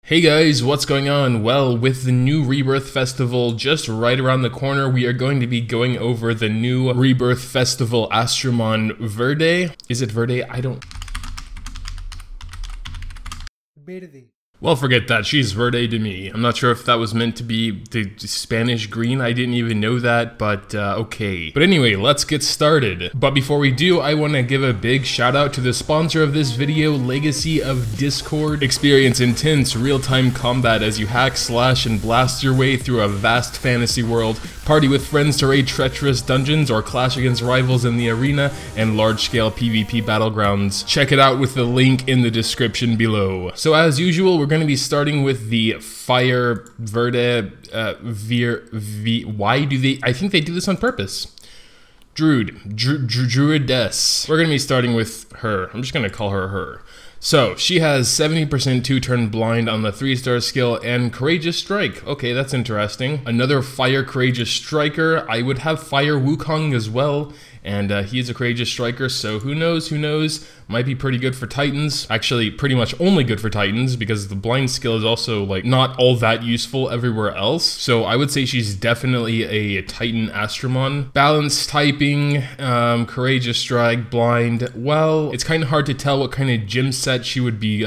Hey guys, what's going on? Well, with the new Rebirth Festival just right around the corner, we are going to be going over the new Rebirth Festival Astromon Verde. Is it Verde? I don't... Verde. Well, forget that. She's Verde to me. I'm not sure if that was meant to be the Spanish green. I didn't even know that, but okay. But anyway, let's get started. But before we do, I want to give a big shout out to the sponsor of this video, Legacy of Discord. Experience intense real-time combat as you hack, slash, and blast your way through a vast fantasy world. Party with friends to raid treacherous dungeons or clash against rivals in the arena and large-scale PvP battlegrounds. Check it out with the link in the description below. So as usual, we're going to be starting with the Fire Verde why do they, I think they do this on purpose. Druidess. We're going to be starting with her. I'm just going to call her her. So, she has 70% 2-turn blind on the 3-star skill and Courageous Strike. Okay, that's interesting. Another Fire Courageous Striker. I would have Fire Wukong as well, and he is a Courageous Striker, so who knows, might be pretty good for Titans. Actually, pretty much only good for Titans, because the blind skill is also, like, not all that useful everywhere else. So I would say she's definitely a Titan Astromon. Balance typing, Courageous Strike, blind. Well, it's kind of hard to tell what kind of gym set she would be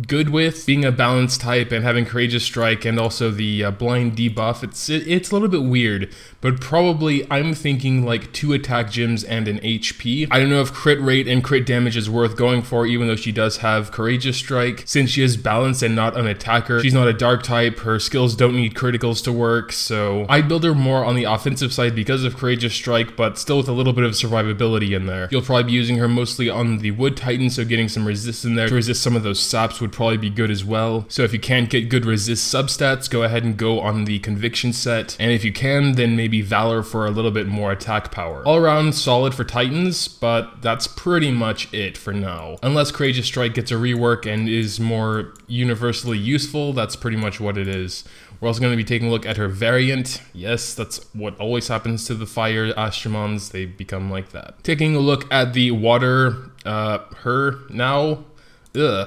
good with. Being a balance type and having Courageous Strike and also the blind debuff, it's a little bit weird, but probably I'm thinking like 2 attack gems and an HP. I don't know if crit rate and crit damage is worth going for, even though she does have Courageous Strike. Since she is balanced and not an attacker, she's not a dark type, her skills don't need criticals to work, so I'd build her more on the offensive side because of Courageous Strike, but still with a little bit of survivability in there. You'll probably be using her mostly on the Wood Titan, so getting some resist in there to resist some of those saps would probably be good as well. So if you can't get good resist substats, go ahead and go on the Conviction set, and if you can, then maybe Valor for a little bit more attack power. All around solid for Titans, but that's pretty much it for now. Unless Courageous Strike gets a rework and is more universally useful, that's pretty much what it is. We're also going to be taking a look at her variant. Yes, that's what always happens to the Fire Astromons, they become like that. Taking a look at the Water, her now.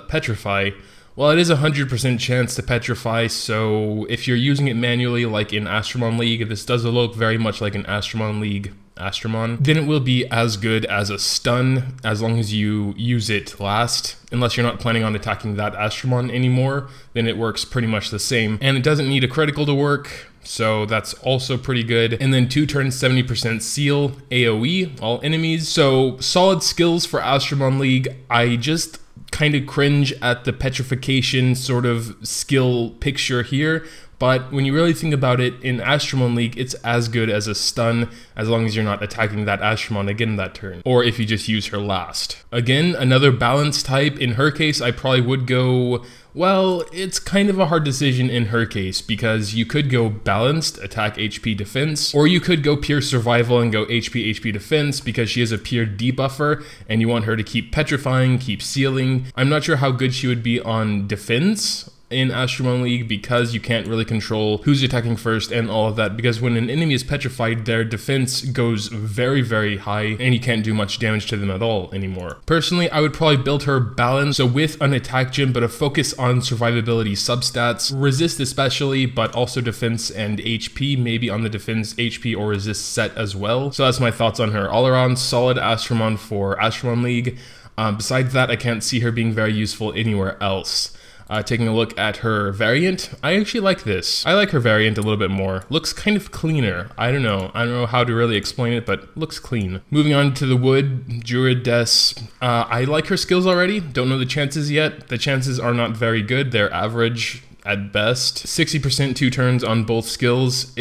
Petrify. Well, it is a 100% chance to petrify, so if you're using it manually like in Astromon League, this does look very much like an Astromon League Astromon, then it will be as good as a stun as long as you use it last. Unless you're not planning on attacking that Astromon anymore, then it works pretty much the same. And it doesn't need a critical to work, so that's also pretty good. And then 2 turns 70% seal, AoE, all enemies. So solid skills for Astromon League. I just kind of cringe at the petrification sort of skill picture here, but when you really think about it, in Astromon League, it's as good as a stun as long as you're not attacking that Astromon again that turn, or if you just use her last. Again, another balance type. In her case, I probably would go, well, it's kind of a hard decision in her case, because you could go balanced, attack, HP, defense, or you could go pure survival and go HP defense, because she is a pure debuffer, and you want her to keep petrifying, keep sealing. I'm not sure how good she would be on defense in Astromon League, because you can't really control who's attacking first and all of that, because when an enemy is petrified, their defense goes very, very high, and you can't do much damage to them at all anymore. Personally, I would probably build her balanced, so with an attack gem, but a focus on survivability substats, resist especially, but also defense and HP, maybe on the defense, HP, or resist set as well. So that's my thoughts on her. All around, solid Astromon for Astromon League. Besides that, I can't see her being very useful anywhere else. Taking a look at her variant, I actually like this. I like her variant a little bit more. Looks kind of cleaner. I don't know how to really explain it, but looks clean. Moving on to the Wood, Druidess. I like her skills already. Don't know the chances yet. The chances are not very good. They're average at best. 60% 2 turns on both skills.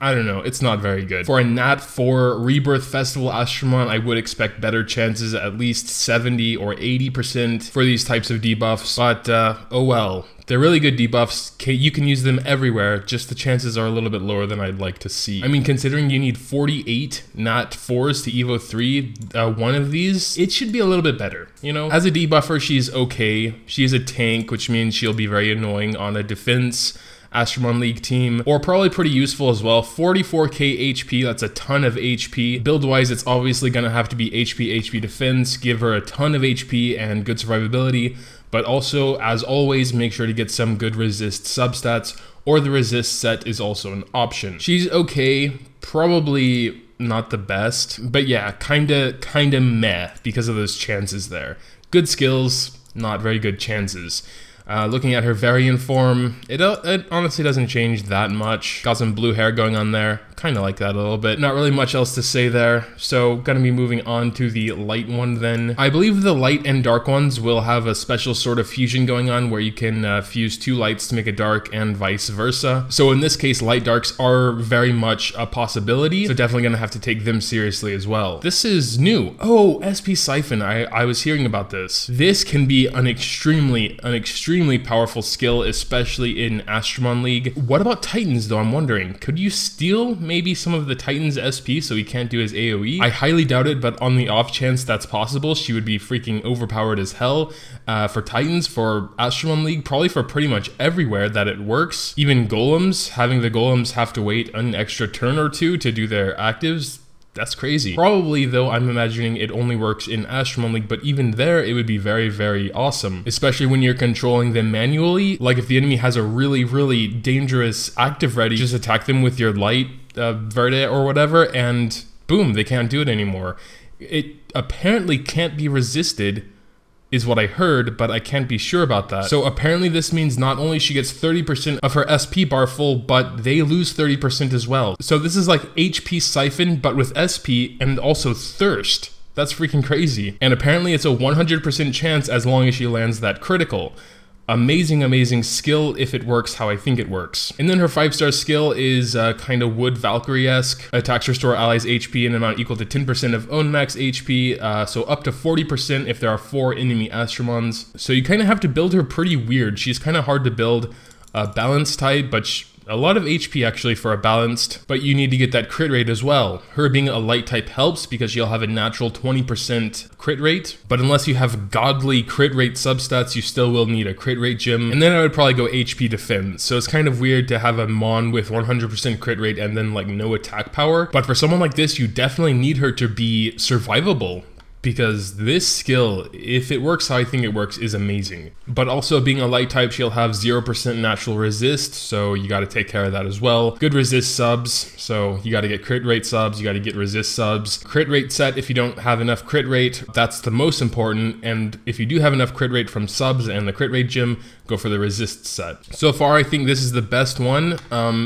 I don't know, it's not very good. For a Nat 4 Rebirth Festival Astromon, I would expect better chances, at least 70 or 80% for these types of debuffs, but oh well. They're really good debuffs, you can use them everywhere, just the chances are a little bit lower than I'd like to see. I mean, considering you need 48 Nat 4s to Evo 3, one of these, it should be a little bit better, you know? As a debuffer, she's okay. She's a tank, which means she'll be very annoying on a defense Astromon League team, or probably pretty useful as well. 44k HP, that's a ton of HP. Build-wise, it's obviously gonna have to be HP defense, give her a ton of HP and good survivability, But also, as always, make sure to get some good resist substats, or the resist set is also an option. She's okay, probably not the best, but yeah, kinda meh because of those chances there. Good skills, not very good chances. Looking at her variant form, it honestly doesn't change that much. Got some blue hair going on there. Kind of like that a little bit. Not really much else to say there. So gonna be moving on to the light one then. I believe the light and dark ones will have a special sort of fusion going on where you can fuse two lights to make a dark and vice versa. So in this case, light darks are very much a possibility. So definitely gonna have to take them seriously as well. This is new. Oh, SP SIPHON. I was hearing about this. This can be an extremely powerful skill, especially in Astromon League. What about Titans though? I'm wondering. Could you steal maybe some of the Titans SP so he can't do his AoE? I highly doubt it, but on the off chance that's possible, she would be freaking overpowered as hell. For Titans, for Astromon League, probably for pretty much everywhere that it works. Even Golems, having the Golems have to wait an extra turn or two to do their actives, that's crazy. Probably, though, I'm imagining it only works in Astromon League, but even there, it would be very, very awesome. Especially when you're controlling them manually. Like if the enemy has a really dangerous active ready, just attack them with your light Verde or whatever, and boom, they can't do it anymore. It apparently can't be resisted, is what I heard, but I can't be sure about that. So apparently this means not only she gets 30% of her SP bar full, but they lose 30% as well. So this is like HP SIPHON, but with SP and also Thirst. That's freaking crazy. And apparently it's a 100% chance as long as she lands that critical. Amazing skill if it works how I think it works. And then her 5-star skill is kind of Wood Valkyrie-esque. Attacks restore allies HP in an amount equal to 10% of own max HP, so up to 40% if there are 4 enemy Astromons. So you kind of have to build her pretty weird. She's kind of hard to build. Balanced type, but a lot of HP actually for a balanced, but you need to get that crit rate as well. Her being a light type helps because you'll have a natural 20% crit rate, but unless you have godly crit rate substats, you still will need a crit rate gem. And then I would probably go HP defense. So it's kind of weird to have a Mon with 100% crit rate and then like no attack power. But for someone like this, you definitely need her to be survivable, because this skill, if it works how I think it works, is amazing. But also being a light type, she'll have 0% natural resist, so you gotta take care of that as well. Good resist subs, so you gotta get crit rate subs, you gotta get resist subs. Crit rate set, if you don't have enough crit rate, that's the most important, and if you do have enough crit rate from subs and the crit rate gem, go for the resist set. So far, I think this is the best one.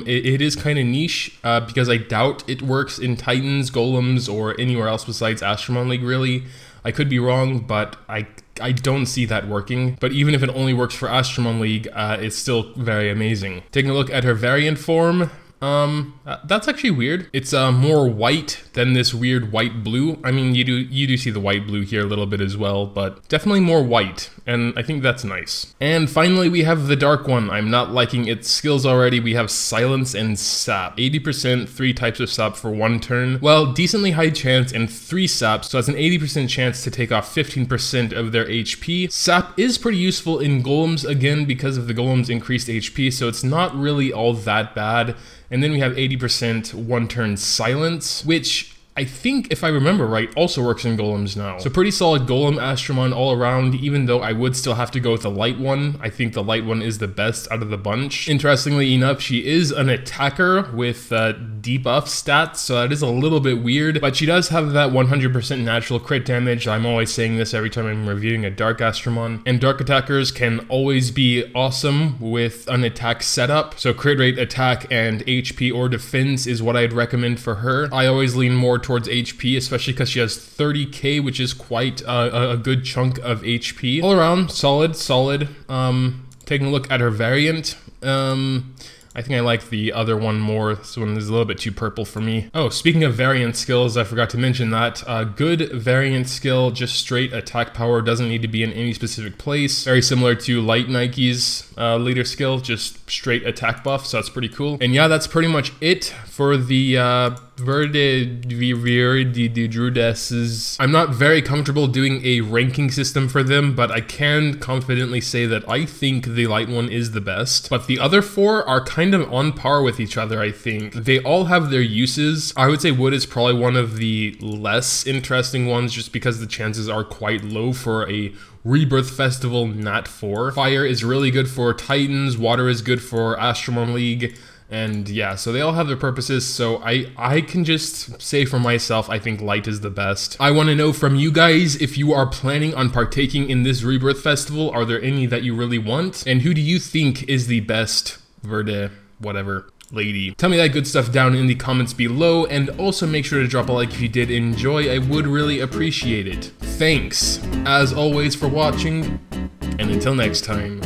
It is kind of niche, because I doubt it works in Titans, Golems, or anywhere else besides Astromon League, really. I could be wrong, but I don't see that working. But even if it only works for Astromon League, it's still very amazing. Taking a look at her variant form, that's actually weird. It's more white than this weird white blue. I mean, you do see the white blue here a little bit as well, but definitely more white, and I think that's nice. And finally, we have the dark one. I'm not liking its skills already. We have Silence and Sap. 80%, 3 types of Sap for 1 turn. Well, decently high chance and 3 Saps, so that's an 80% chance to take off 15% of their HP. Sap is pretty useful in Golems, again, because of the Golems' increased HP, so it's not really all that bad. And then we have 80% 1-turn Silence, which I think, if I remember right, also works in Golems now. So pretty solid Golem Astromon all around, even though I would still have to go with the light one. I think the light one is the best out of the bunch. Interestingly enough, she is an attacker with debuff stats, so that is a little bit weird, but she does have that 100% natural crit damage. I'm always saying this every time I'm reviewing a Dark Astromon. And Dark attackers can always be awesome with an attack setup. So crit rate, attack, and HP or defense is what I'd recommend for her. I always lean more towards HP, especially because she has 30k, which is quite a good chunk of HP. All around, solid. Taking a look at her variant, I think I like the other one more. This one is a little bit too purple for me. Oh, speaking of variant skills, I forgot to mention that. Good variant skill, just straight attack power, doesn't need to be in any specific place. Very similar to Light Nike's leader skill, just straight attack buff, so that's pretty cool. And yeah, that's pretty much it for the Verde de Drudes. I'm not very comfortable doing a ranking system for them, but I can confidently say that I think the light one is the best. But the other four are kind of on par with each other, I think. They all have their uses. I would say wood is probably one of the less interesting ones just because the chances are quite low for a Rebirth Festival Nat 4. Fire is really good for Titans, water is good for Astromon League, and yeah, so they all have their purposes, so I can just say for myself, I think light is the best. I want to know from you guys if you are planning on partaking in this Rebirth Festival. Are there any that you really want? And who do you think is the best Verde, whatever, lady? Tell me that good stuff down in the comments below, and also make sure to drop a like if you did enjoy. I would really appreciate it. Thanks, as always, for watching, and until next time.